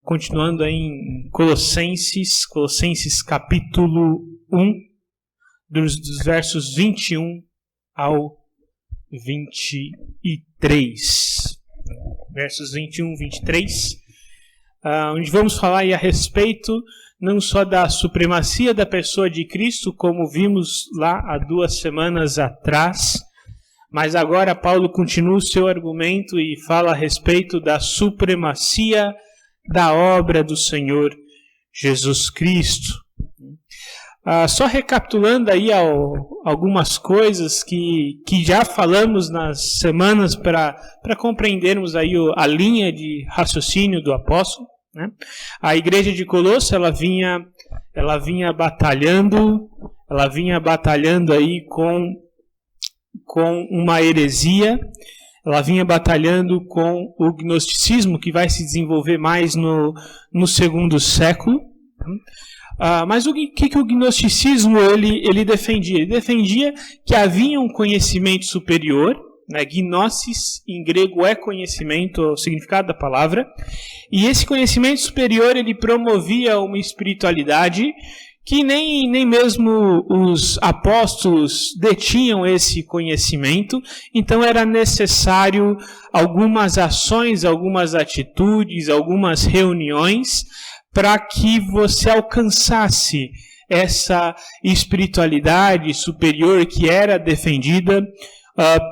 continuando aí em Colossenses capítulo 1, dos versos 21 ao 23. Versos 21 e 23, onde vamos falar aí a respeito não só da supremacia da pessoa de Cristo, como vimos lá há 2 semanas atrás, mas agora Paulo continua o seu argumento e fala a respeito da supremacia da obra do Senhor Jesus Cristo. Só recapitulando aí algumas coisas que já falamos nas semanas para compreendermos aí a linha de raciocínio do apóstolo, né? A igreja de Colosso, ela vinha batalhando aí com uma heresia, ela vinha batalhando com o gnosticismo, que vai se desenvolver mais no segundo século. Mas o que o gnosticismo ele defendia? Ele defendia que havia um conhecimento superior, né? Gnosis em grego é conhecimento, é o significado da palavra, e esse conhecimento superior ele promovia uma espiritualidade que nem mesmo os apóstolos detinham esse conhecimento, então era necessário algumas ações, algumas atitudes, algumas reuniões para que você alcançasse essa espiritualidade superior que era defendida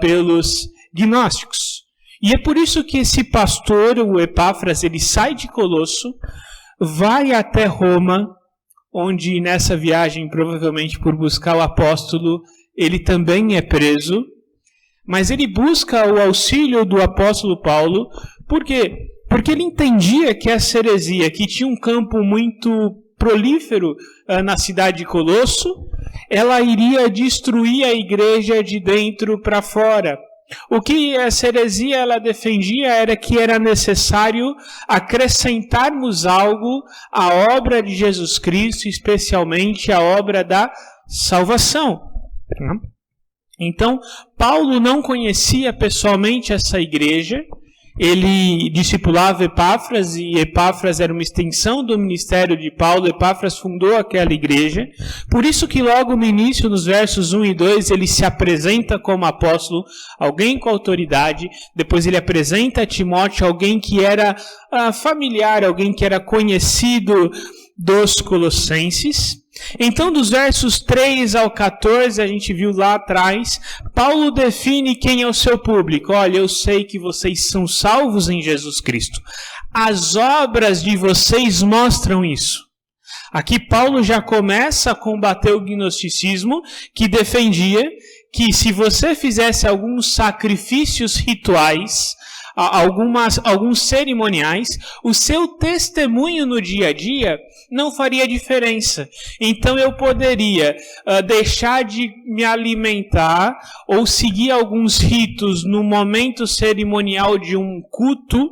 pelos gnósticos. E é por isso que esse pastor, o Epáfras, ele sai de Colosso, vai até Roma, onde nessa viagem, provavelmente por buscar o apóstolo, ele também é preso, mas ele busca o auxílio do apóstolo Paulo. Por quê? Porque ele entendia que essa heresia, que tinha um campo muito prolífero na cidade de Colosso, ela iria destruir a igreja de dentro para fora. O que essa heresia ela defendia era que era necessário acrescentarmos algo à obra de Jesus Cristo, especialmente à obra da salvação. Então, Paulo não conhecia pessoalmente essa igreja. Ele discipulava Epáfras, e Epáfras era uma extensão do ministério de Paulo. Epáfras fundou aquela igreja. Por isso que logo no início, nos versos 1 e 2, ele se apresenta como apóstolo, alguém com autoridade. Depois ele apresenta a Timóteo, alguém que era familiar, alguém que era conhecido dos colossenses. Então, dos versos 3 ao 14, a gente viu lá atrás, Paulo define quem é o seu público. Olha, eu sei que vocês são salvos em Jesus Cristo. As obras de vocês mostram isso. Aqui Paulo já começa a combater o gnosticismo, que defendia que se você fizesse alguns sacrifícios rituais, alguns cerimoniais, o seu testemunho no dia a dia não faria diferença. Então eu poderia deixar de me alimentar ou seguir alguns ritos no momento cerimonial de um culto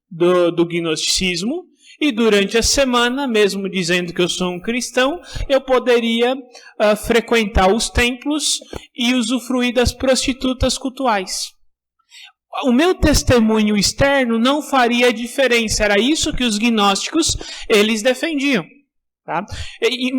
do gnosticismo, e durante a semana, mesmo dizendo que eu sou um cristão, eu poderia frequentar os templos e usufruir das prostitutas cultuais. O meu testemunho externo não faria diferença. Era isso que os gnósticos eles defendiam. Tá?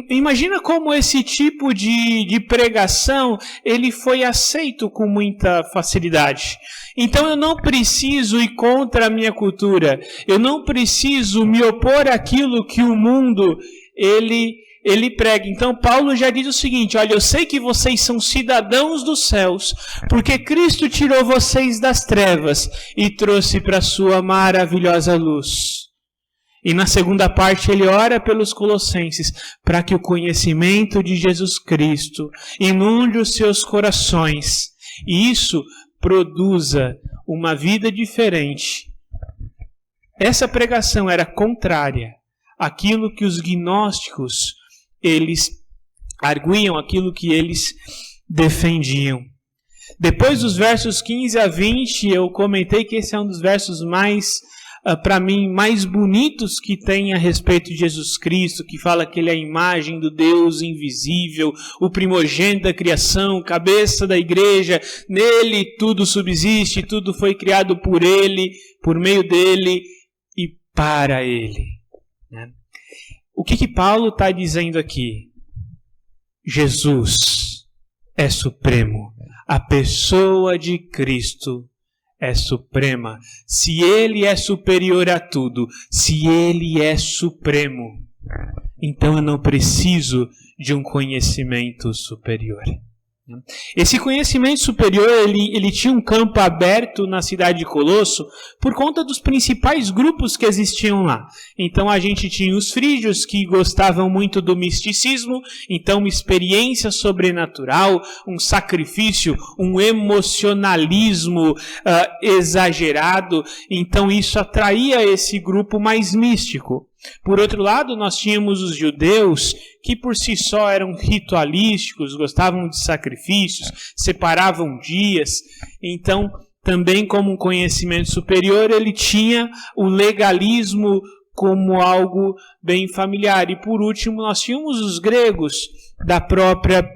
Imagina como esse tipo de pregação ele foi aceito com muita facilidade. Então eu não preciso ir contra a minha cultura. Eu não preciso me opor àquilo que o mundo ele prega. Então Paulo já diz o seguinte: olha, eu sei que vocês são cidadãos dos céus, porque Cristo tirou vocês das trevas e trouxe para a sua maravilhosa luz. E na segunda parte ele ora pelos colossenses, para que o conhecimento de Jesus Cristo inunde os seus corações, e isso produza uma vida diferente. Essa pregação era contrária àquilo que os gnósticos eles arguiam, aquilo que eles defendiam. Depois dos versos 15 a 20, eu comentei que esse é um dos versos para mim, mais bonitos que tem a respeito de Jesus Cristo, que fala que ele é a imagem do Deus invisível, o primogênito da criação, cabeça da igreja, nele tudo subsiste, tudo foi criado por ele, por meio dele e para ele. né? O que Paulo está dizendo aqui? Jesus é supremo. A pessoa de Cristo é suprema. Se ele é superior a tudo, se ele é supremo, então eu não preciso de um conhecimento superior. Esse conhecimento superior, ele tinha um campo aberto na cidade de Colosso por conta dos principais grupos que existiam lá. Então a gente tinha os frígios, que gostavam muito do misticismo, então uma experiência sobrenatural, um sacrifício, um emocionalismo exagerado, então isso atraía esse grupo mais místico. Por outro lado, nós tínhamos os judeus, que por si só eram ritualísticos, gostavam de sacrifícios, separavam dias. Então, também como um conhecimento superior, ele tinha o legalismo como algo bem familiar. E por último, nós tínhamos os gregos, da própria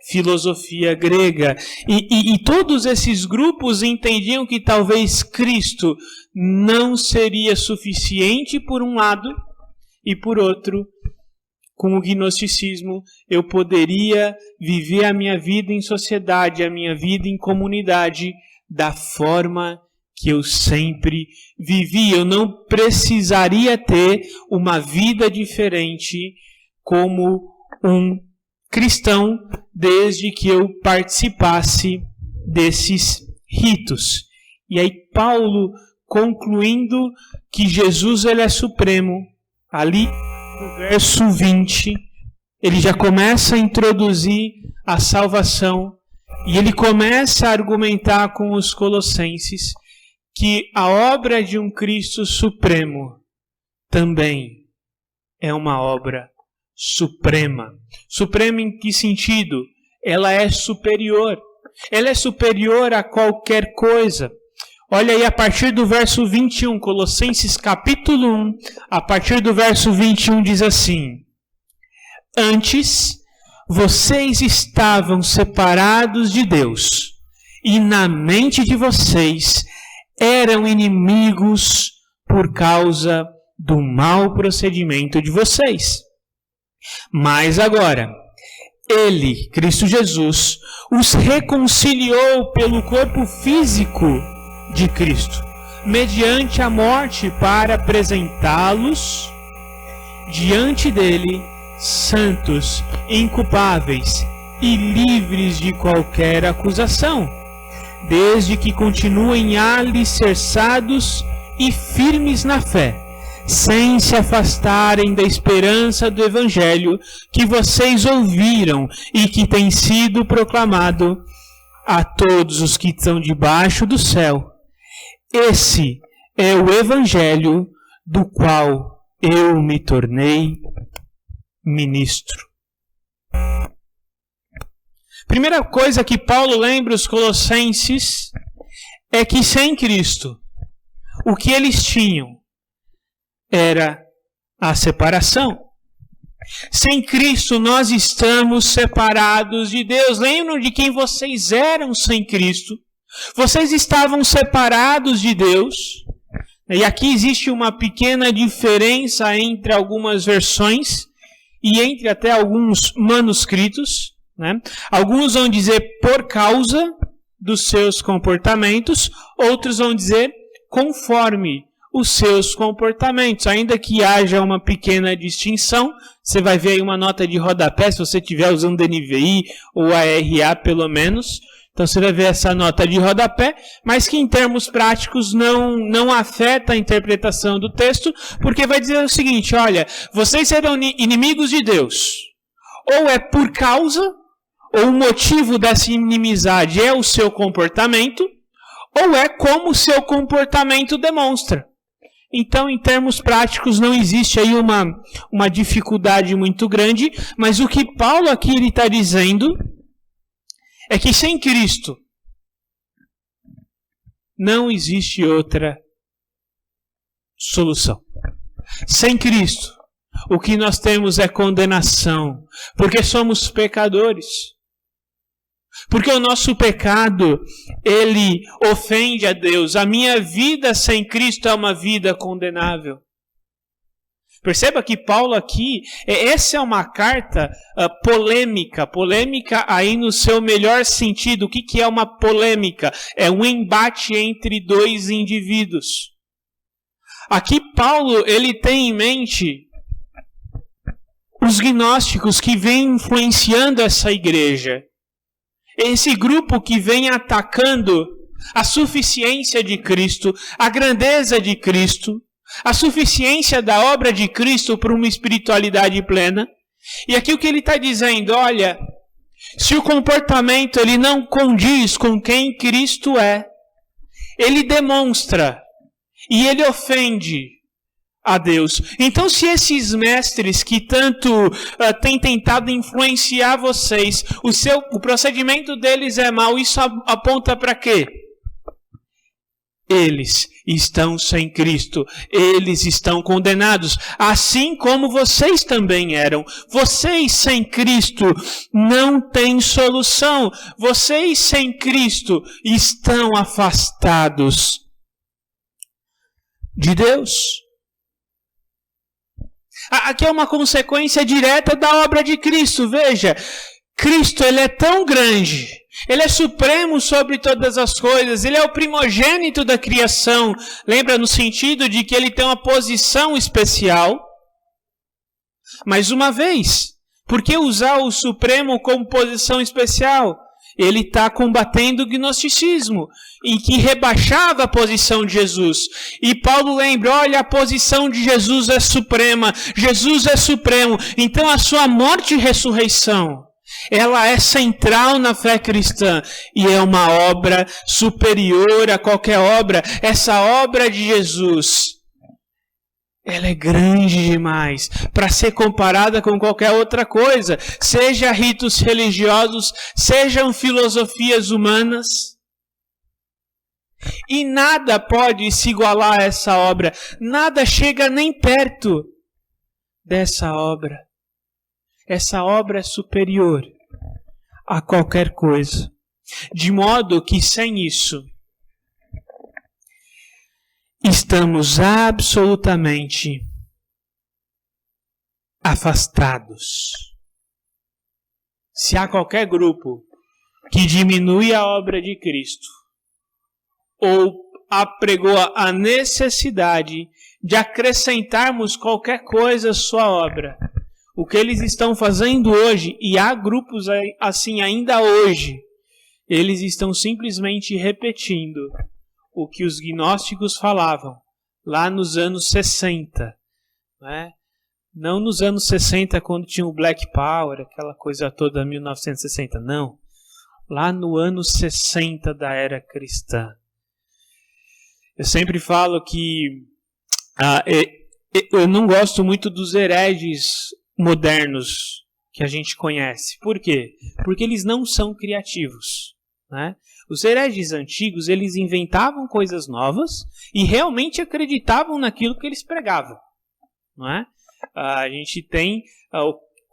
filosofia grega. E todos esses grupos entendiam que talvez Cristo não seria suficiente por um lado, e por outro, com o gnosticismo, eu poderia viver a minha vida em sociedade, a minha vida em comunidade, da forma que eu sempre vivi. Eu não precisaria ter uma vida diferente como um cristão, desde que eu participasse desses ritos. E aí Paulo, concluindo que Jesus ele é supremo, ali no verso 20, ele já começa a introduzir a salvação e ele começa a argumentar com os colossenses que a obra de um Cristo supremo também é uma obra suprema. Suprema em que sentido? Ela é superior. Ela é superior a qualquer coisa. Olha aí a partir do verso 21, Colossenses capítulo 1, a partir do verso 21 diz assim: Antes, vocês estavam separados de Deus, e na mente de vocês eram inimigos por causa do mau procedimento de vocês. Mas agora, Ele, Cristo Jesus, os reconciliou pelo corpo físico de Cristo, mediante a morte, para apresentá-los diante dele santos, inculpáveis e livres de qualquer acusação, desde que continuem alicerçados e firmes na fé, sem se afastarem da esperança do Evangelho que vocês ouviram e que tem sido proclamado a todos os que estão debaixo do céu. Esse é o Evangelho do qual eu me tornei ministro. Primeira coisa que Paulo lembra os colossenses é que sem Cristo, o que eles tinham era a separação. Sem Cristo nós estamos separados de Deus. Lembram de quem vocês eram sem Cristo? Vocês estavam separados de Deus. E aqui existe uma pequena diferença entre algumas versões e entre até alguns manuscritos, né? Alguns vão dizer por causa dos seus comportamentos, outros vão dizer conforme os seus comportamentos. Ainda que haja uma pequena distinção, você vai ver aí uma nota de rodapé, se você estiver usando NVI ou ARA pelo menos. Então você vai ver essa nota de rodapé, mas que em termos práticos não afeta a interpretação do texto, porque vai dizer o seguinte: olha, vocês serão inimigos de Deus. Ou é por causa, ou o motivo dessa inimizade é o seu comportamento, ou é como o seu comportamento demonstra. Então, em termos práticos, não existe aí uma dificuldade muito grande, mas o que Paulo aqui está dizendo é que sem Cristo não existe outra solução. Sem Cristo, o que nós temos é condenação, porque somos pecadores. Porque o nosso pecado, ele ofende a Deus. A minha vida sem Cristo é uma vida condenável. Perceba que Paulo aqui, essa é uma carta polêmica aí no seu melhor sentido. O que é uma polêmica? É um embate entre dois indivíduos. Aqui Paulo, ele tem em mente os gnósticos que vêm influenciando essa igreja. Esse grupo que vem atacando a suficiência de Cristo, a grandeza de Cristo, a suficiência da obra de Cristo para uma espiritualidade plena. E aqui o que ele está dizendo, olha, se o comportamento ele não condiz com quem Cristo é, ele demonstra e ele ofende a Deus. Então, se esses mestres que tanto têm tentado influenciar vocês, o procedimento deles é mau, isso aponta para quê? Eles estão sem Cristo, eles estão condenados, assim como vocês também eram. Vocês sem Cristo não têm solução. Vocês sem Cristo estão afastados de Deus. Aqui é uma consequência direta da obra de Cristo. Veja, Cristo ele é tão grande, ele é supremo sobre todas as coisas, ele é o primogênito da criação. Lembra no sentido de que ele tem uma posição especial. Mais uma vez, por que usar o supremo como posição especial? Ele está combatendo o gnosticismo, em que rebaixava a posição de Jesus. E Paulo lembra, olha, a posição de Jesus é suprema, Jesus é supremo. Então a sua morte e ressurreição, ela é central na fé cristã e é uma obra superior a qualquer obra. Essa obra de Jesus, ela é grande demais para ser comparada com qualquer outra coisa, seja ritos religiosos, sejam filosofias humanas. E nada pode se igualar a essa obra, nada chega nem perto dessa obra. Essa obra é superior a qualquer coisa. De modo que sem isso, estamos absolutamente afastados. Se há qualquer grupo que diminui a obra de Cristo, ou apregou a necessidade de acrescentarmos qualquer coisa à sua obra, o que eles estão fazendo hoje, e há grupos assim ainda hoje, eles estão simplesmente repetindo o que os gnósticos falavam lá nos anos 60. Né? Não nos anos 60, quando tinha o Black Power, aquela coisa toda, 1960, não. Lá no ano 60 da era cristã. Eu sempre falo que eu não gosto muito dos hereges modernos que a gente conhece. Por quê? Porque eles não são criativos. Né? Os hereges antigos, eles inventavam coisas novas e realmente acreditavam naquilo que eles pregavam. Não é? A gente tem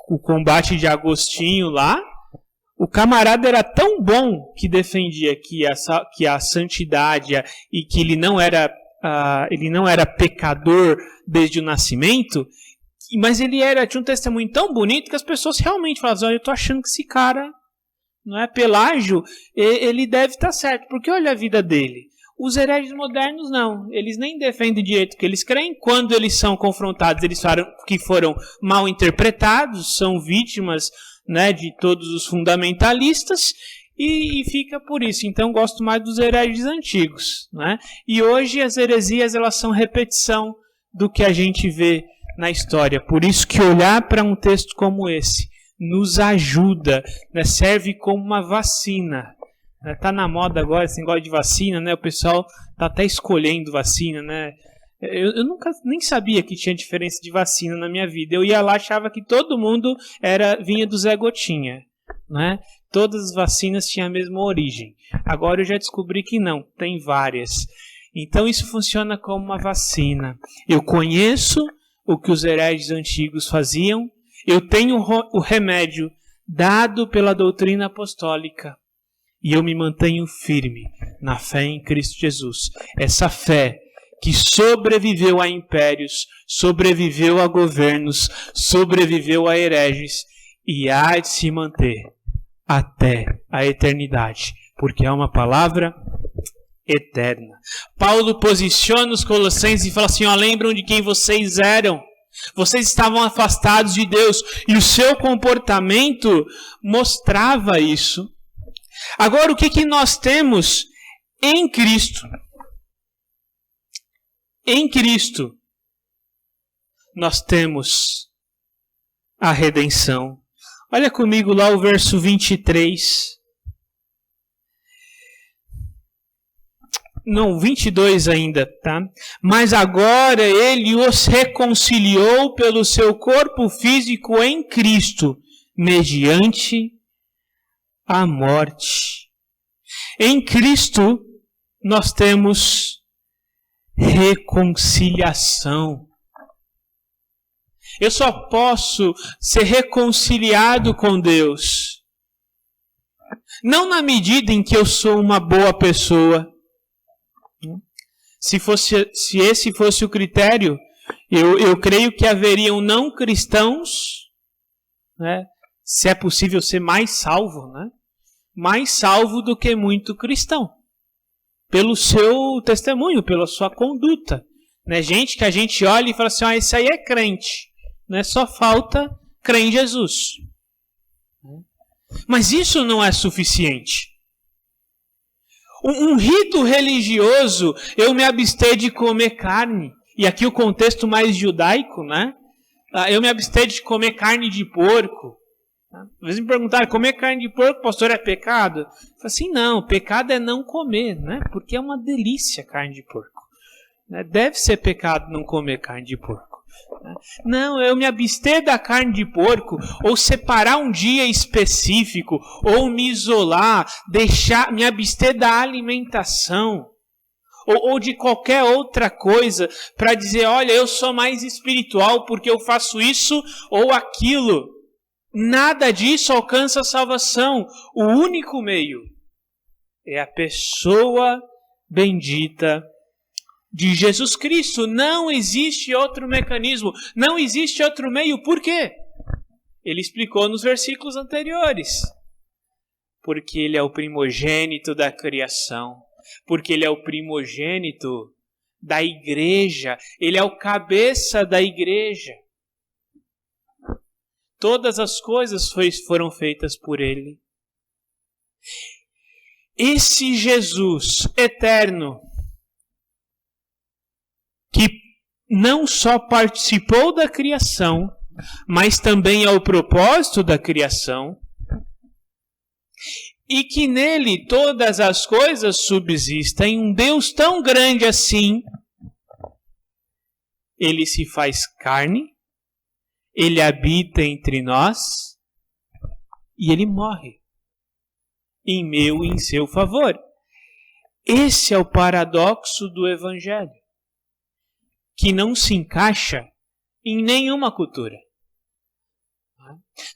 o combate de Agostinho lá. O camarada era tão bom que defendia que a santidade e que ele não era pecador desde o nascimento, mas ele tinha um testemunho tão bonito que as pessoas realmente falavam, olha, eu estou achando que esse cara, não é, Pelágio, ele deve estar certo, porque olha a vida dele. Os hereges modernos não, eles nem defendem direito que eles creem. Quando eles são confrontados, eles falam que foram mal interpretados, são vítimas, né, de todos os fundamentalistas, e fica por isso. Então gosto mais dos hereges antigos. Né? E hoje as heresias elas são repetição do que a gente vê na história. Por isso que olhar para um texto como esse nos ajuda, né? Serve como uma vacina. Está na moda agora esse negócio de vacina, né? O pessoal está até escolhendo vacina, né? Eu nunca nem sabia que tinha diferença de vacina na minha vida. Eu ia lá, achava que todo mundo vinha do Zé Gotinha, né? Todas as vacinas tinham a mesma origem. Agora eu já descobri que não, tem várias. Então isso funciona como uma vacina. Eu conheço o que os hereges antigos faziam, eu tenho o remédio dado pela doutrina apostólica e eu me mantenho firme na fé em Cristo Jesus. Essa fé que sobreviveu a impérios, sobreviveu a governos, sobreviveu a hereges e há de se manter até a eternidade, porque é uma palavra eterna. Paulo posiciona os Colossenses e fala assim, lembram de quem vocês eram. Vocês estavam afastados de Deus e o seu comportamento mostrava isso. Agora, o que nós temos em Cristo? Em Cristo, nós temos a redenção. Olha comigo lá o verso 23. Não, 22 ainda, tá? Mas agora ele os reconciliou pelo seu corpo físico em Cristo, mediante a morte. Em Cristo, nós temos reconciliação. Eu só posso ser reconciliado com Deus, não na medida em que eu sou uma boa pessoa. Se esse fosse o critério, eu creio que haveriam não cristãos, né, se é possível ser mais salvo, né, mais salvo do que muito cristão, pelo seu testemunho, pela sua conduta. Né, gente que a gente olha e fala assim, esse aí é crente, né, só falta crer em Jesus. Mas isso não é suficiente. Um rito religioso, eu me abster de comer carne. E aqui o contexto mais judaico, né? Eu me abster de comer carne de porco. Às vezes me perguntaram, comer carne de porco, pastor, é pecado? Eu falei assim, não, pecado é não comer, né? Porque é uma delícia carne de porco. Deve ser pecado não comer carne de porco. Não, eu me abster da carne de porco, ou separar um dia específico, ou me isolar, me abster da alimentação, ou de qualquer outra coisa, para dizer, olha, eu sou mais espiritual porque eu faço isso ou aquilo. Nada disso alcança a salvação. O único meio é a pessoa bendita de Jesus Cristo. Não existe outro mecanismo, não existe outro meio. Por quê? Ele explicou nos versículos anteriores. Porque ele é o primogênito da criação, porque ele é o primogênito da igreja, ele é o cabeça da igreja. Todas as coisas foram feitas por ele. Esse Jesus eterno, que não só participou da criação, mas também é o propósito da criação, e que nele todas as coisas subsistem, um Deus tão grande assim, ele se faz carne, ele habita entre nós, e ele morre, em meu e em seu favor. Esse é o paradoxo do Evangelho, que não se encaixa em nenhuma cultura.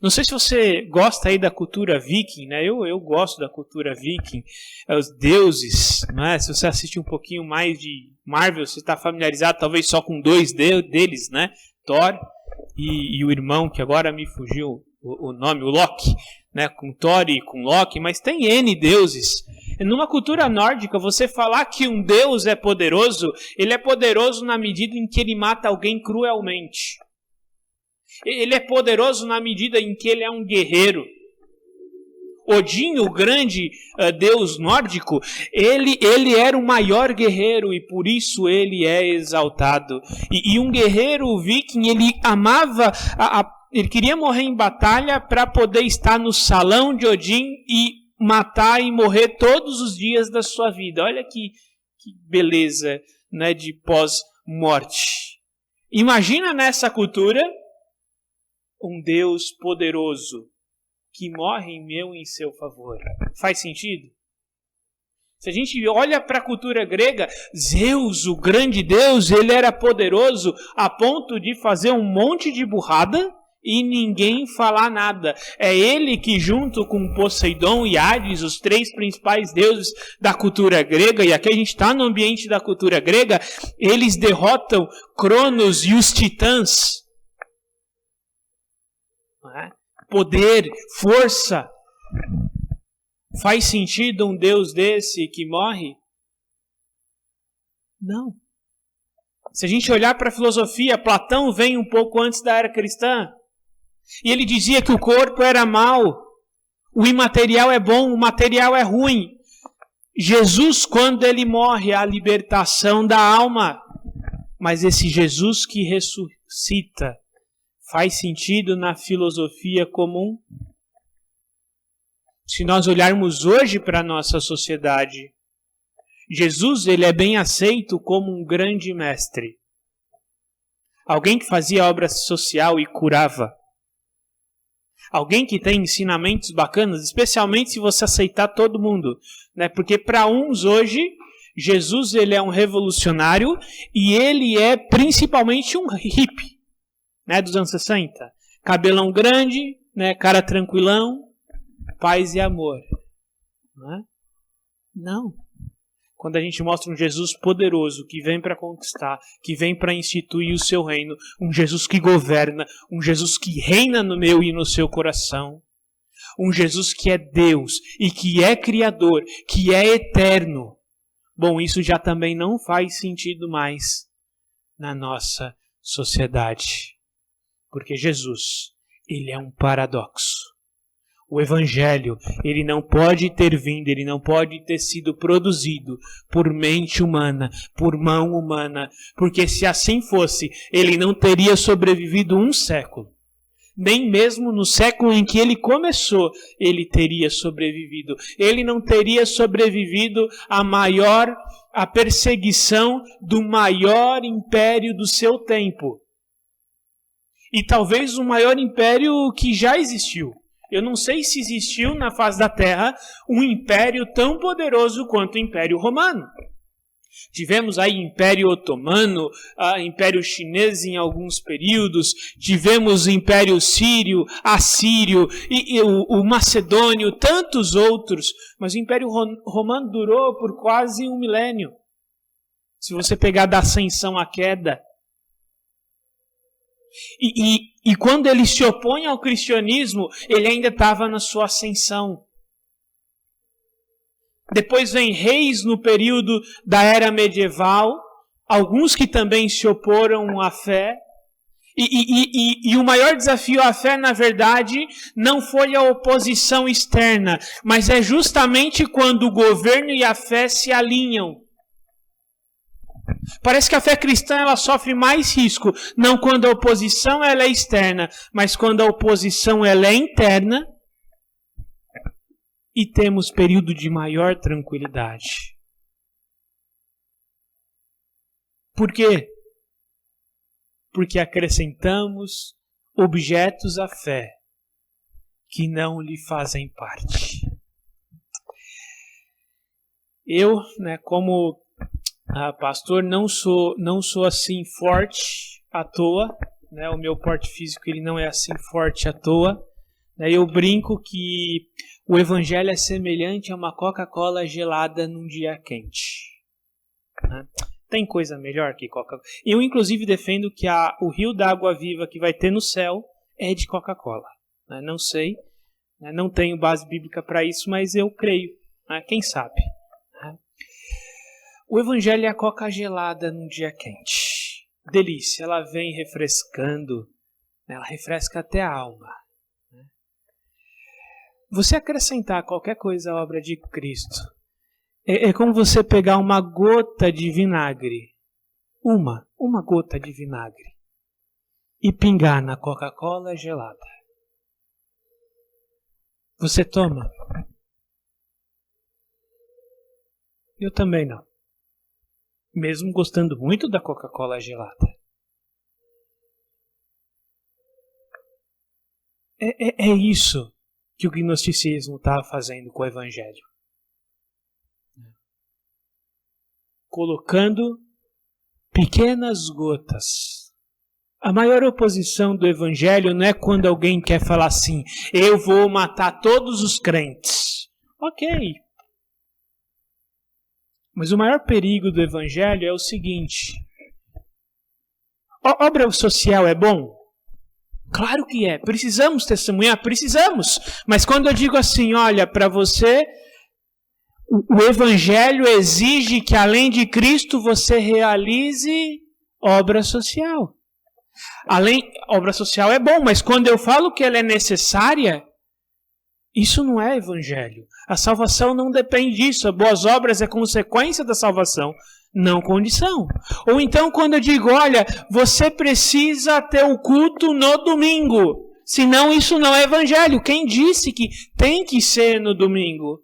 Não sei se você gosta aí da cultura viking, né? Eu gosto da cultura viking, os deuses, né? Se você assiste um pouquinho mais de Marvel, você está familiarizado talvez só com dois deles, né? Thor e o irmão, que agora me fugiu o nome, o Loki, né? Com Thor e com Loki, mas tem N deuses. Numa cultura nórdica, você falar que um Deus é poderoso, ele é poderoso na medida em que ele mata alguém cruelmente. Ele é poderoso na medida em que ele é um guerreiro. Odin, o grande deus nórdico, ele era o maior guerreiro e por isso ele é exaltado. E um guerreiro viking, ele amava, ele queria morrer em batalha para poder estar no salão de Odin e matar e morrer todos os dias da sua vida. Olha que beleza, né, de pós-morte. Imagina nessa cultura um Deus poderoso que morre em meu e em seu favor. Faz sentido? Se a gente olha para a cultura grega, Zeus, o grande Deus, ele era poderoso a ponto de fazer um monte de burrada e ninguém falar nada. É ele que, junto com Poseidon e Hades, os três principais deuses da cultura grega, e aqui a gente está no ambiente da cultura grega, eles derrotam Cronos e os titãs. Poder, força. Faz sentido um Deus desse que morre? Não. Se a gente olhar para a filosofia, Platão vem um pouco antes da era cristã. E ele dizia que o corpo era mau, o imaterial é bom, o material é ruim. Jesus, quando ele morre, é a libertação da alma. Mas esse Jesus que ressuscita faz sentido na filosofia comum? Se nós olharmos hoje para a nossa sociedade, Jesus ele é bem aceito como um grande mestre. Alguém que fazia obra social e curava. Alguém que tem ensinamentos bacanas, especialmente se você aceitar todo mundo. Né? Porque para uns hoje, Jesus ele é um revolucionário e ele é principalmente um hippie, né? Dos anos 60. Cabelão grande, né? Cara tranquilão, paz e amor. Não. Quando a gente mostra um Jesus poderoso, que vem para conquistar, que vem para instituir o seu reino, um Jesus que governa, um Jesus que reina no meu e no seu coração, um Jesus que é Deus e que é Criador, que é eterno. Bom, isso já também não faz sentido mais na nossa sociedade. Porque Jesus, ele é um paradoxo. O Evangelho, ele não pode ter vindo, ele não pode ter sido produzido por mente humana, por mão humana, porque se assim fosse, ele não teria sobrevivido um século. Nem mesmo no século em que ele começou, ele teria sobrevivido. Ele não teria sobrevivido à perseguição do maior império do seu tempo. E talvez o maior império que já existiu. Eu não sei se existiu na face da Terra um império tão poderoso quanto o Império Romano. Tivemos aí Império Otomano, Império Chinês em alguns períodos, tivemos Império Sírio, Assírio, e o Macedônio, tantos outros, mas o Império Romano durou por quase 1 milênio. Se você pegar da ascensão à queda. E quando ele se opõe ao cristianismo, ele ainda estava na sua ascensão. Depois vem reis no período da era medieval, alguns que também se oporam à fé. E o maior desafio à fé, na verdade, não foi a oposição externa, mas é justamente quando o governo e a fé se alinham. Parece que a fé cristã ela sofre mais risco, não quando a oposição ela é externa, mas quando a oposição ela é interna e temos período de maior tranquilidade. Por quê? Porque acrescentamos objetos à fé que não lhe fazem parte. Eu, como pastor, não sou assim forte à toa, né? O meu porte físico ele não é assim forte à toa. Eu brinco que o evangelho é semelhante a uma Coca-Cola gelada num dia quente. Né? Tem coisa melhor que Coca-Cola. Eu, inclusive, defendo que o rio da água viva que vai ter no céu é de Coca-Cola. Né? Não sei, não tenho base bíblica para isso, mas eu creio. Quem sabe? O evangelho é a coca gelada num dia quente. Delícia, ela vem refrescando, ela refresca até a alma. Você acrescentar qualquer coisa à obra de Cristo é como você pegar uma gota de vinagre, uma gota de vinagre, e pingar na Coca-Cola gelada. Você toma? Eu também não. Mesmo gostando muito da Coca-Cola gelada. É isso que o gnosticismo estava fazendo com o Evangelho. Colocando pequenas gotas A maior oposição do evangelho não é quando alguém quer falar assim, eu vou matar todos os crentes. Ok. Mas o maior perigo do evangelho é o seguinte. Obra social é bom? Claro que é. Precisamos testemunhar? Precisamos. Mas quando eu digo assim, olha, para você, o evangelho exige que além de Cristo você realize obra social. Obra social é bom, mas quando eu falo que ela é necessária, isso não é evangelho. A salvação não depende disso. As boas obras é consequência da salvação, não condição. Ou então quando eu digo, olha, você precisa ter o culto no domingo, senão isso não é evangelho. Quem disse que tem que ser no domingo?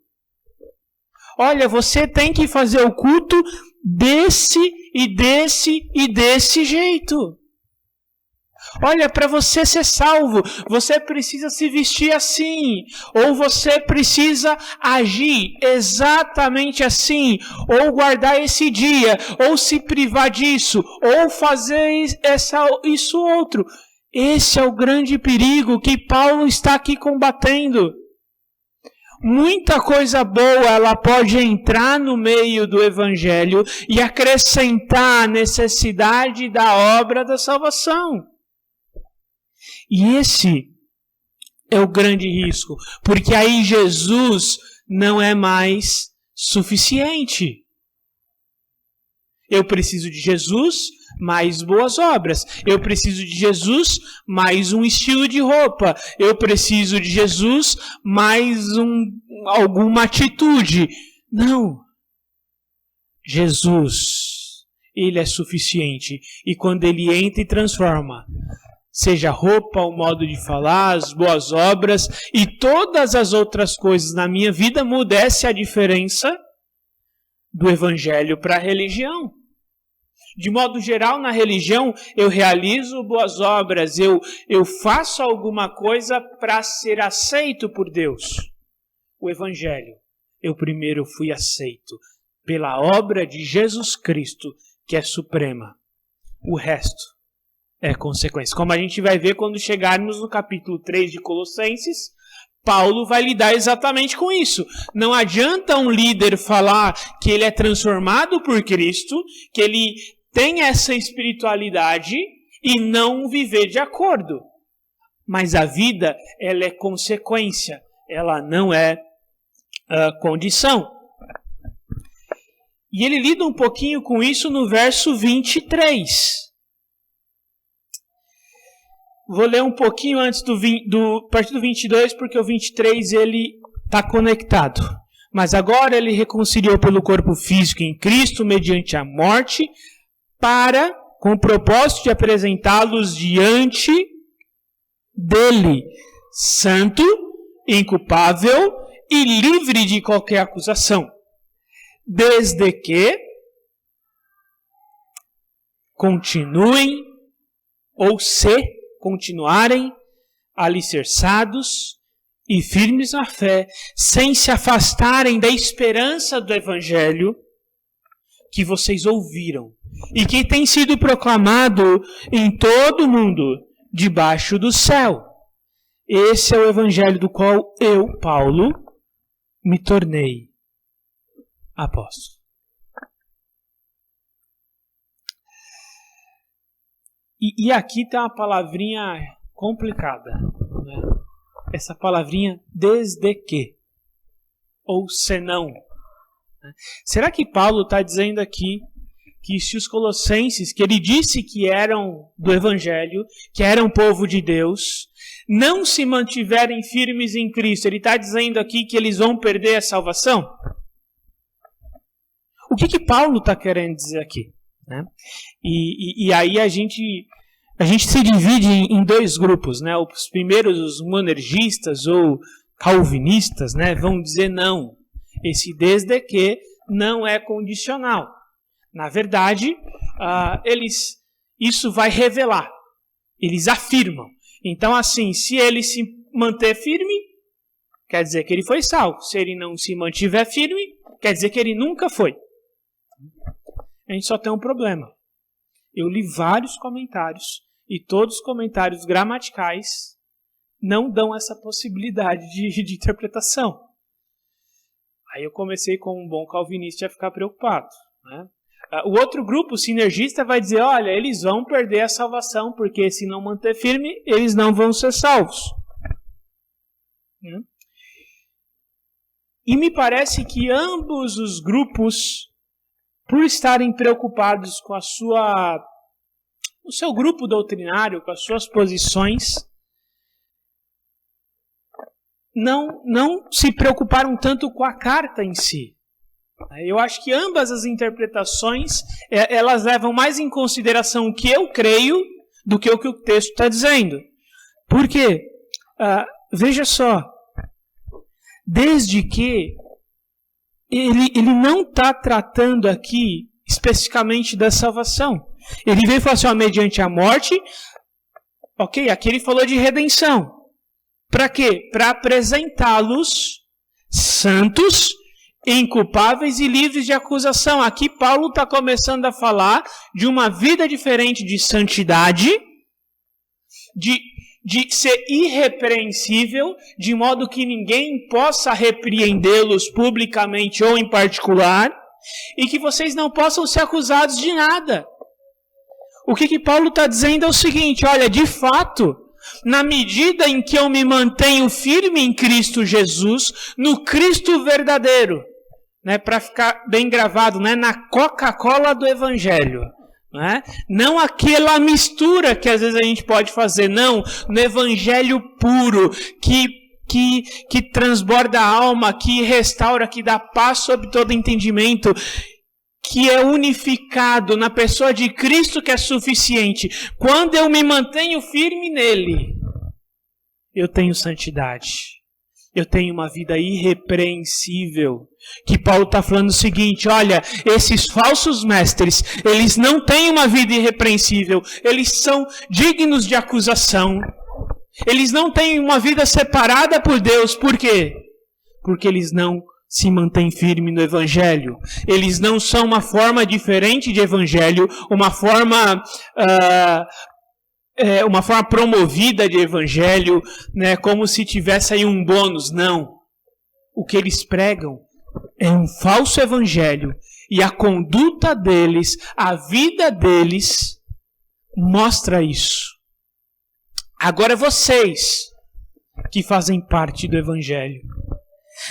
Olha, você tem que fazer o culto desse e desse e desse jeito. Olha, para você ser salvo, você precisa se vestir assim, ou você precisa agir exatamente assim, ou guardar esse dia, ou se privar disso, ou fazer isso outro. Esse é o grande perigo que Paulo está aqui combatendo. Muita coisa boa ela pode entrar no meio do evangelho e acrescentar a necessidade da obra da salvação. E esse é o grande risco, porque aí Jesus não é mais suficiente. Eu preciso de Jesus, mais boas obras. Eu preciso de Jesus, mais um estilo de roupa. Eu preciso de Jesus, mais alguma atitude. Não. Jesus, Ele é suficiente. E quando Ele entra e transforma, seja a roupa, o modo de falar, as boas obras e todas as outras coisas na minha vida, muda. Essa é a diferença do evangelho para a religião. De modo geral, na religião, eu realizo boas obras, eu faço alguma coisa para ser aceito por Deus. O evangelho, eu primeiro fui aceito pela obra de Jesus Cristo, que é suprema. O resto é consequência. Como a gente vai ver quando chegarmos no capítulo 3 de Colossenses, Paulo vai lidar exatamente com isso. Não adianta um líder falar que ele é transformado por Cristo, que ele tem essa espiritualidade e não viver de acordo. Mas a vida, ela é consequência, ela não é condição. E ele lida um pouquinho com isso no verso 23. Vou ler um pouquinho antes do partir do 22, porque o 23 ele está conectado. Mas agora ele reconciliou pelo corpo físico em Cristo, mediante a morte, com o propósito de apresentá-los diante dele, santo, inculpável e livre de qualquer acusação, desde que continuarem alicerçados e firmes na fé, sem se afastarem da esperança do evangelho que vocês ouviram e que tem sido proclamado em todo o mundo, debaixo do céu. Esse é o evangelho do qual eu, Paulo, me tornei apóstolo. E aqui tem uma palavrinha complicada, né? Essa palavrinha desde que, ou senão. Será que Paulo está dizendo aqui que se os colossenses, que ele disse que eram do evangelho, que eram povo de Deus, não se mantiverem firmes em Cristo, ele está dizendo aqui que eles vão perder a salvação? O que Paulo está querendo dizer aqui? Né? E aí a gente se divide em dois grupos, né? Os primeiros, os monergistas ou calvinistas, né, vão dizer não. Esse desde que não é condicional. Na verdade, isso vai revelar. Eles afirmam. Então, assim, se ele se manter firme, quer dizer que ele foi salvo. Se ele não se mantiver firme, quer dizer que ele nunca foi. A gente só tem um problema. Eu li vários comentários E todos os comentários gramaticais não dão essa possibilidade de interpretação. Aí eu comecei, como um bom calvinista, a ficar preocupado, né? O outro grupo, o sinergista, vai dizer, olha, eles vão perder a salvação, porque se não manter firme, eles não vão ser salvos. E me parece que ambos os grupos, por estarem preocupados com o seu grupo doutrinário, com as suas posições, não se preocuparam tanto com a carta em si. Eu acho que ambas as interpretações, elas levam mais em consideração o que eu creio do que o texto está dizendo. Por quê? Veja só, desde que ele não está tratando aqui especificamente da salvação. Ele veio falar assim, mediante a morte, ok, aqui ele falou de redenção. Para quê? Para apresentá-los santos, inculpáveis e livres de acusação. Aqui Paulo está começando a falar de uma vida diferente de santidade, de ser irrepreensível, de modo que ninguém possa repreendê-los publicamente ou em particular, e que vocês não possam ser acusados de nada. O que Paulo está dizendo é o seguinte, olha, de fato, na medida em que eu me mantenho firme em Cristo Jesus, no Cristo verdadeiro, né, para ficar bem gravado, né, na Coca-Cola do Evangelho, né, não aquela mistura que às vezes a gente pode fazer, não, no Evangelho puro, que transborda a alma, que restaura, que dá paz sobre todo entendimento, que é unificado na pessoa de Cristo, que é suficiente. Quando eu me mantenho firme nele, eu tenho santidade. Eu tenho uma vida irrepreensível. Que Paulo está falando o seguinte, olha, esses falsos mestres, eles não têm uma vida irrepreensível. Eles são dignos de acusação. Eles não têm uma vida separada por Deus. Por quê? Porque eles não se mantém firme no Evangelho. Eles não são uma forma diferente de Evangelho, uma forma promovida de Evangelho, né, como se tivesse aí um bônus. Não. O que eles pregam é um falso Evangelho. E a conduta deles, a vida deles, mostra isso. Agora vocês, que fazem parte do Evangelho,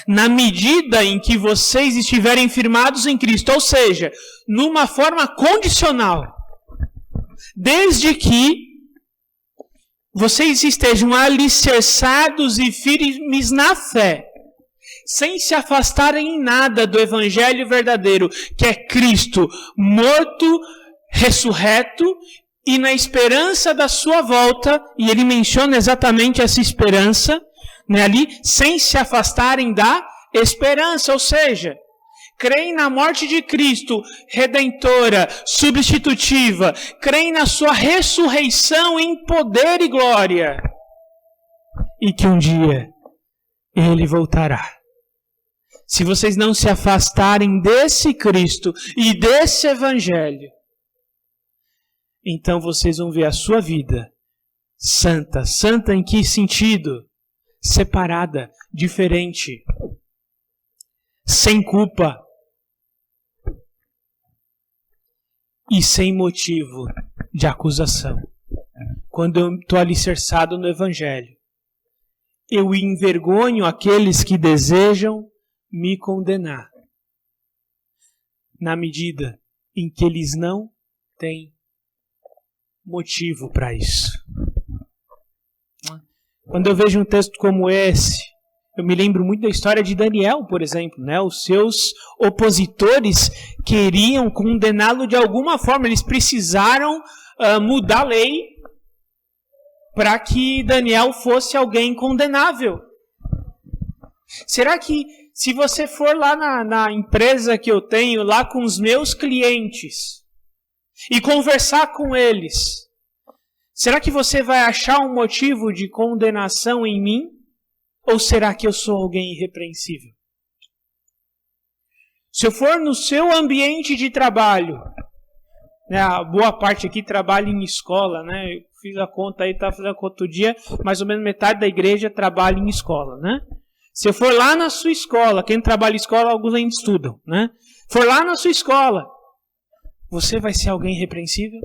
na medida em que vocês estiverem firmados em Cristo, ou seja, numa forma condicional, desde que vocês estejam alicerçados e firmes na fé, sem se afastarem em nada do Evangelho verdadeiro, que é Cristo morto, ressurreto, e na esperança da sua volta, e ele menciona exatamente essa esperança, né, ali, sem se afastarem da esperança, ou seja, creem na morte de Cristo, redentora, substitutiva, creem na sua ressurreição em poder e glória, e que um dia ele voltará. Se vocês não se afastarem desse Cristo e desse Evangelho, então vocês vão ver a sua vida santa. Santa em que sentido? Separada, diferente, sem culpa e sem motivo de acusação. Quando eu estou alicerçado no Evangelho, eu envergonho aqueles que desejam me condenar, na medida em que eles não têm motivo para isso. Quando eu vejo um texto como esse, eu me lembro muito da história de Daniel, por exemplo, né? Os seus opositores queriam condená-lo de alguma forma, eles precisaram mudar a lei para que Daniel fosse alguém condenável. Será que se você for lá na empresa que eu tenho, lá com os meus clientes, e conversar com eles, será que você vai achar um motivo de condenação em mim? Ou será que eu sou alguém irrepreensível? Se eu for no seu ambiente de trabalho, né, a boa parte aqui trabalha em escola, né, fiz a conta aí, estava fazendo a conta do dia, mais ou menos metade da igreja trabalha em escola, né? Se eu for lá na sua escola, quem trabalha em escola, alguns ainda estudam, né? For lá na sua escola, você vai ser alguém irrepreensível?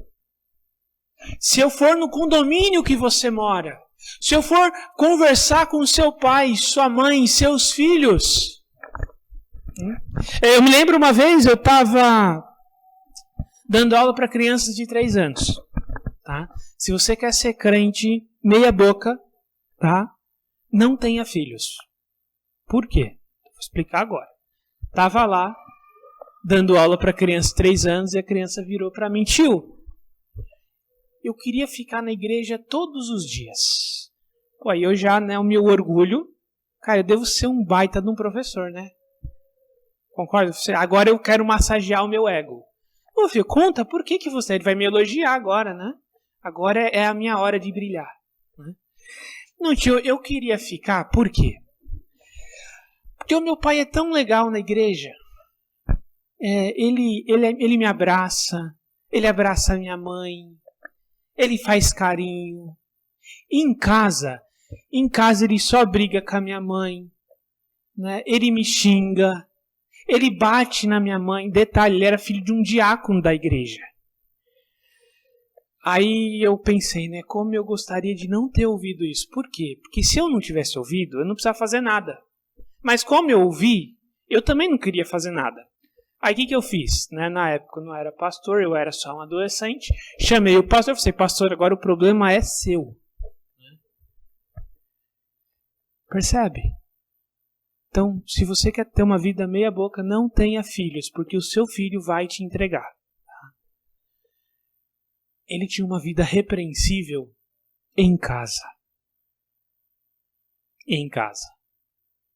Se eu for no condomínio que você mora, se eu for conversar com seu pai, sua mãe, seus filhos. Eu me lembro uma vez, eu estava dando aula para crianças de 3 anos. Tá? Se você quer ser crente meia boca, tá? Não tenha filhos. Por quê? Vou explicar agora. Estava lá, dando aula para criança de 3 anos, e a criança virou para mim: tio, eu queria ficar na igreja todos os dias. Ué, eu já, né, o meu orgulho, cara, eu devo ser um baita de um professor, né? Concorda? Agora eu quero massagear o meu ego. Ô filho, conta, por que você... Ele vai me elogiar agora, né? Agora é a minha hora de brilhar. Né? Não, tio, eu queria ficar, por quê? Porque o meu pai é tão legal na igreja. Ele me abraça, ele abraça a minha mãe, ele faz carinho. E em casa ele só briga com a minha mãe, né? Ele me xinga, ele bate na minha mãe. Detalhe, ele era filho de um diácono da igreja. Aí eu pensei, né, como eu gostaria de não ter ouvido isso. Por quê? Porque se eu não tivesse ouvido, eu não precisava fazer nada. Mas como eu ouvi, eu também não queria fazer nada. Aí o que eu fiz? Né, na época eu não era pastor, eu era só um adolescente. Chamei o pastor e falei: pastor, agora o problema é seu. Percebe? Então, se você quer ter uma vida meia boca, não tenha filhos, porque o seu filho vai te entregar. Ele tinha uma vida repreensível em casa. Em casa.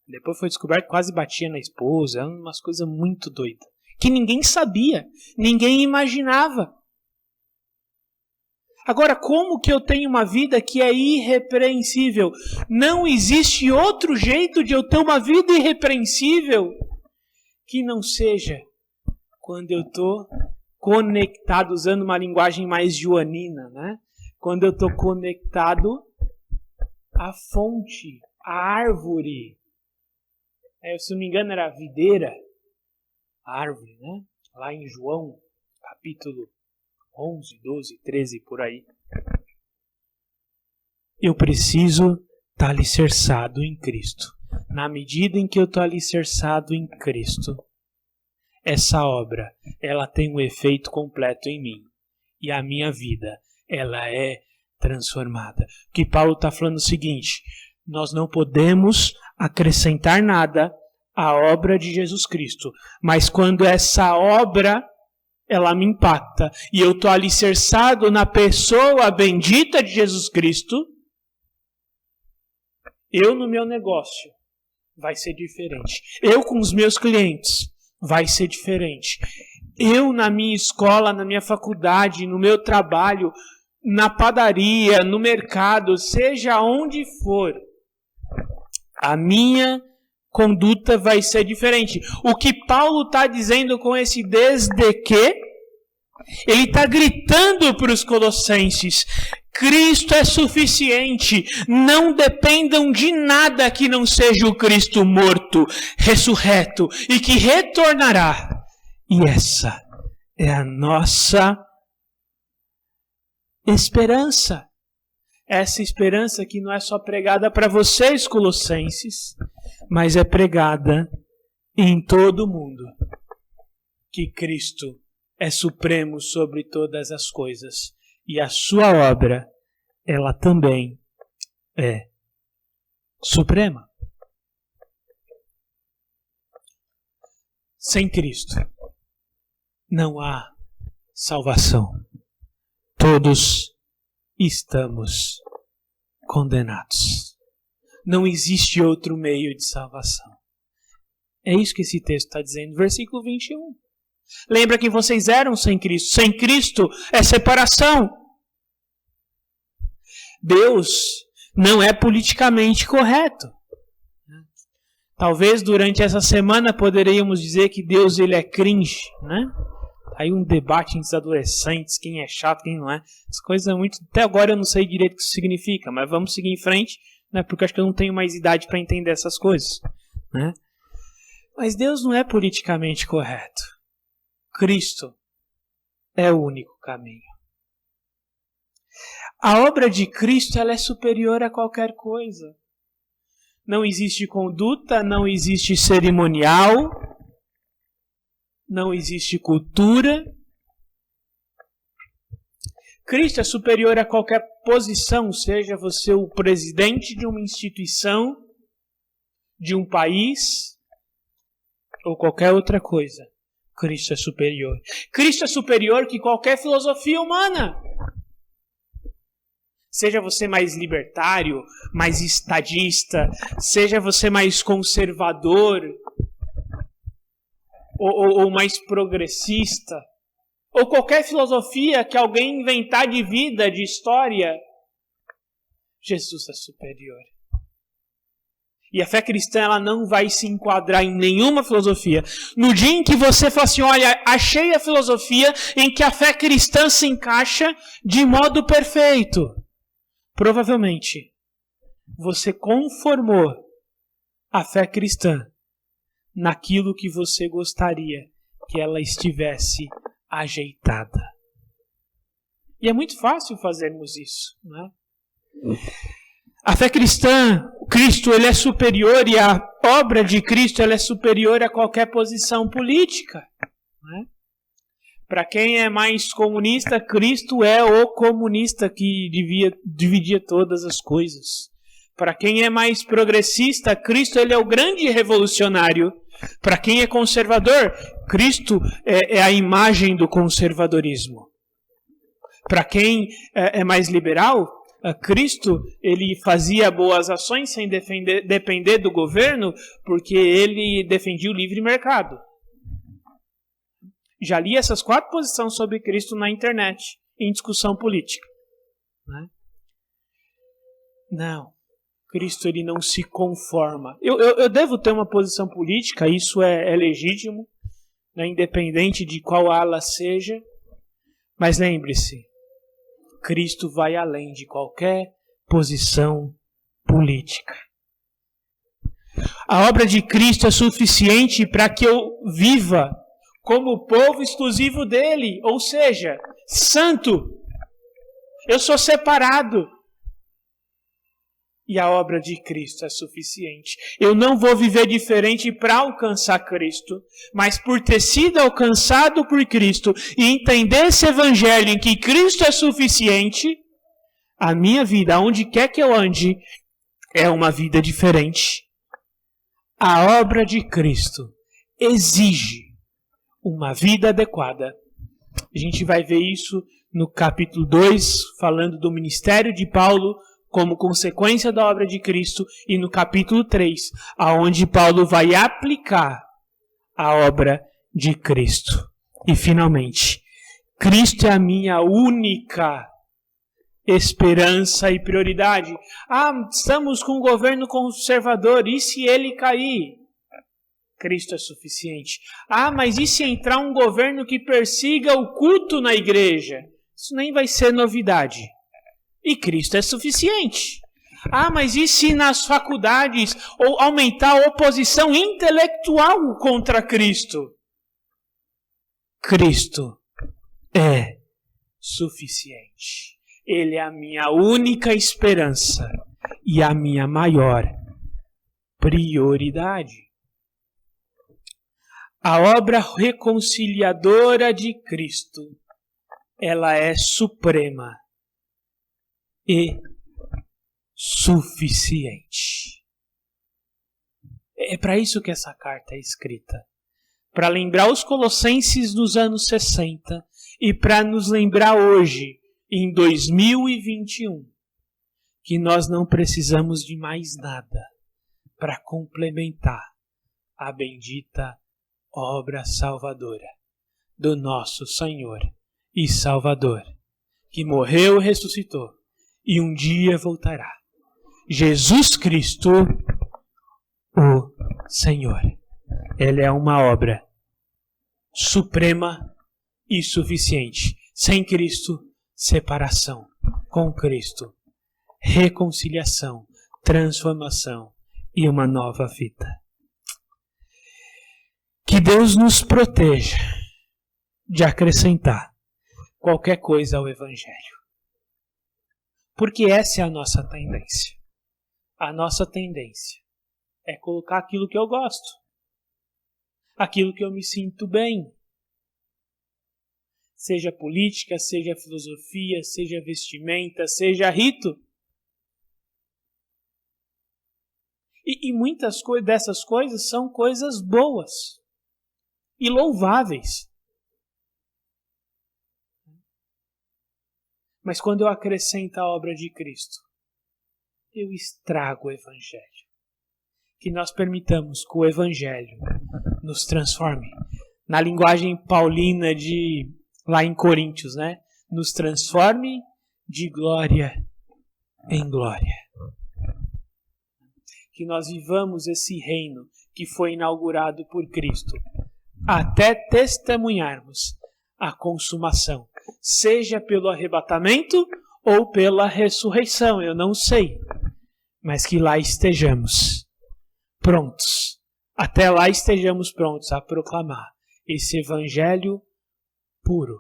Depois foi descoberto que quase batia na esposa. Umas coisas muito doidas. Que ninguém sabia. Ninguém imaginava. Agora, como que eu tenho uma vida que é irrepreensível? Não existe outro jeito de eu ter uma vida irrepreensível que não seja quando eu estou conectado, usando uma linguagem mais joanina, né? Quando eu estou conectado à fonte, à árvore. Se não me engano era a videira, a árvore, né? Lá em João, capítulo 11, 12, 13, por aí. Eu preciso estar alicerçado em Cristo. Na medida em que eu estou alicerçado em Cristo, essa obra, ela tem um efeito completo em mim. E a minha vida, ela é transformada. O que Paulo está falando é o seguinte: nós não podemos acrescentar nada à obra de Jesus Cristo. Mas quando essa obra, ela me impacta, e eu estou alicerçado na pessoa bendita de Jesus Cristo, eu no meu negócio vai ser diferente. Eu com os meus clientes vai ser diferente. Eu na minha escola, na minha faculdade, no meu trabalho, na padaria, no mercado, seja onde for, a minha conduta vai ser diferente. O que Paulo está dizendo com esse desde que? Ele está gritando para os colossenses: Cristo é suficiente, não dependam de nada que não seja o Cristo morto, ressurreto e que retornará. E essa é a nossa esperança. Essa esperança que não é só pregada para vocês, colossenses, mas é pregada em todo o mundo. Que Cristo é supremo sobre todas as coisas. E a sua obra, ela também é suprema. Sem Cristo não há salvação. Todos estamos condenados. Não existe outro meio de salvação. É isso que esse texto está dizendo, versículo 21. Lembra que vocês eram sem Cristo. Sem Cristo é separação. Deus não é politicamente correto. Talvez durante essa semana poderíamos dizer que Deus ele é cringe, né? Aí um debate entre os adolescentes, quem é chato, quem não é. As coisas muito... Até agora eu não sei direito o que isso significa, mas vamos seguir em frente, né? Porque acho que eu não tenho mais idade para entender essas coisas, né? Mas Deus não é politicamente correto. Cristo é o único caminho. A obra de Cristo, ela é superior a qualquer coisa. Não existe conduta, não existe cerimonial, não existe cultura. Cristo é superior a qualquer posição, seja você o presidente de uma instituição, de um país, ou qualquer outra coisa. Cristo é superior. Cristo é superior que qualquer filosofia humana. Seja você mais libertário, mais estadista, seja você mais conservador, ou mais progressista, ou qualquer filosofia que alguém inventar de vida, de história, Jesus é superior. E a fé cristã, ela não vai se enquadrar em nenhuma filosofia. No dia em que você fala assim, olha, achei a filosofia em que a fé cristã se encaixa de modo perfeito, provavelmente você conformou a fé cristã naquilo que você gostaria que ela estivesse ajeitada. E é muito fácil fazermos isso, né? A fé cristã, Cristo, ele é superior, e a obra de Cristo, ela é superior a qualquer posição política, né? Para quem é mais comunista, Cristo é o comunista que dividia todas as coisas. Para quem é mais progressista, Cristo, ele é o grande revolucionário. Para quem é conservador, Cristo é a imagem do conservadorismo. Para quem é mais liberal, Cristo, ele fazia boas ações sem depender do governo, porque ele defendia o livre mercado. Já li essas 4 posições sobre Cristo na internet, em discussão política, né? Não, Cristo, ele não se conforma. Eu devo ter uma posição política, isso é legítimo, né, independente de qual ala seja, mas lembre-se, Cristo vai além de qualquer posição política. A obra de Cristo é suficiente para que eu viva como povo exclusivo dele, ou seja, santo. Eu sou separado. E a obra de Cristo é suficiente. Eu não vou viver diferente para alcançar Cristo, mas por ter sido alcançado por Cristo e entender esse evangelho em que Cristo é suficiente, a minha vida, aonde quer que eu ande, é uma vida diferente. A obra de Cristo exige uma vida adequada. A gente vai ver isso no capítulo 2, falando do ministério de Paulo como consequência da obra de Cristo, e no capítulo 3, aonde Paulo vai aplicar a obra de Cristo. E finalmente, Cristo é a minha única esperança e prioridade. Estamos com um governo conservador, e se ele cair? Cristo é suficiente. Mas e se entrar um governo que persiga o culto na igreja? Isso nem vai ser novidade. E Cristo é suficiente. Mas e se nas faculdades ou aumentar a oposição intelectual contra Cristo? Cristo é suficiente. Ele é a minha única esperança e a minha maior prioridade. A obra reconciliadora de Cristo, ela é suprema e suficiente. É para isso que essa carta é escrita. Para lembrar os colossenses dos anos 60 e para nos lembrar hoje, em 2021, que nós não precisamos de mais nada para complementar a bendita obra salvadora do nosso Senhor e Salvador, que morreu e ressuscitou e um dia voltará. Jesus Cristo, o Senhor. Ele é uma obra suprema e suficiente. Sem Cristo, separação. Com Cristo, reconciliação, transformação e uma nova vida. Que Deus nos proteja de acrescentar qualquer coisa ao Evangelho. Porque essa é a nossa tendência. A nossa tendência é colocar aquilo que eu gosto. Aquilo que eu me sinto bem. Seja política, seja filosofia, seja vestimenta, seja rito. E muitas dessas coisas são coisas boas e louváveis. Mas quando eu acrescento a obra de Cristo, eu estrago o Evangelho. Que nós permitamos que o Evangelho nos transforme. Na linguagem paulina de lá em Coríntios, né? Nos transforme de glória em glória. Que nós vivamos esse reino que foi inaugurado por Cristo, até testemunharmos a consumação, seja pelo arrebatamento ou pela ressurreição, eu não sei, mas que lá estejamos prontos, até lá estejamos prontos a proclamar esse evangelho puro,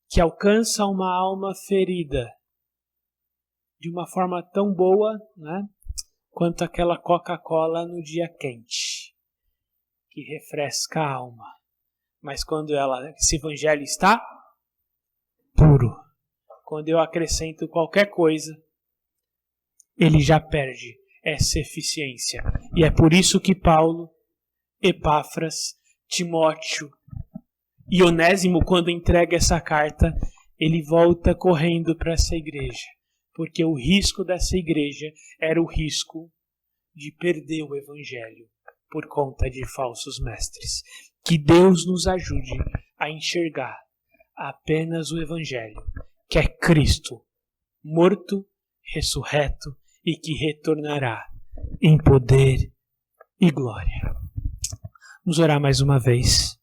que alcança uma alma ferida de uma forma tão boa, né, quanto aquela Coca-Cola no dia quente, que refresca a alma. Mas quando esse evangelho está puro, quando eu acrescento qualquer coisa, ele já perde essa eficiência. E é por isso que Paulo, Epáfras, Timóteo e Onésimo, quando entrega essa carta, ele volta correndo para essa igreja. Porque o risco dessa igreja era o risco de perder o evangelho por conta de falsos mestres. Que Deus nos ajude a enxergar apenas o evangelho, que é Cristo, morto, ressurreto e que retornará em poder e glória. Vamos orar mais uma vez.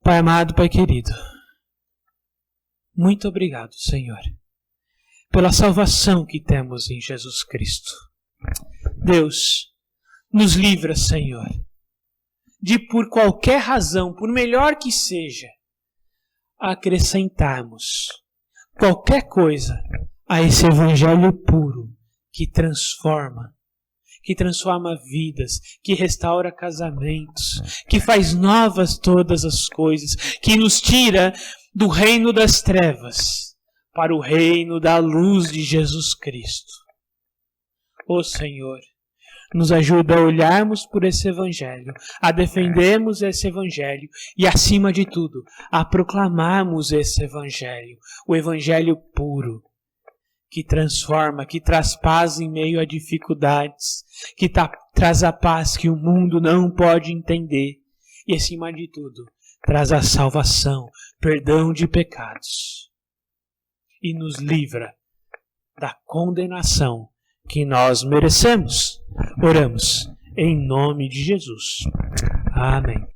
Pai amado, Pai querido, muito obrigado, Senhor, pela salvação que temos em Jesus Cristo. Deus, nos livra, Senhor, de por qualquer razão, por melhor que seja, acrescentarmos qualquer coisa a esse evangelho puro que transforma vidas, que restaura casamentos, que faz novas todas as coisas, que nos tira do reino das trevas para o reino da luz de Jesus Cristo. Ó Senhor, nos ajuda a olharmos por esse evangelho, a defendermos esse evangelho e, acima de tudo, a proclamarmos esse evangelho, o evangelho puro, que transforma, que traz paz em meio a dificuldades, que traz a paz que o mundo não pode entender e, acima de tudo, traz a salvação, perdão de pecados e nos livra da condenação que nós merecemos. Oramos em nome de Jesus. Amém.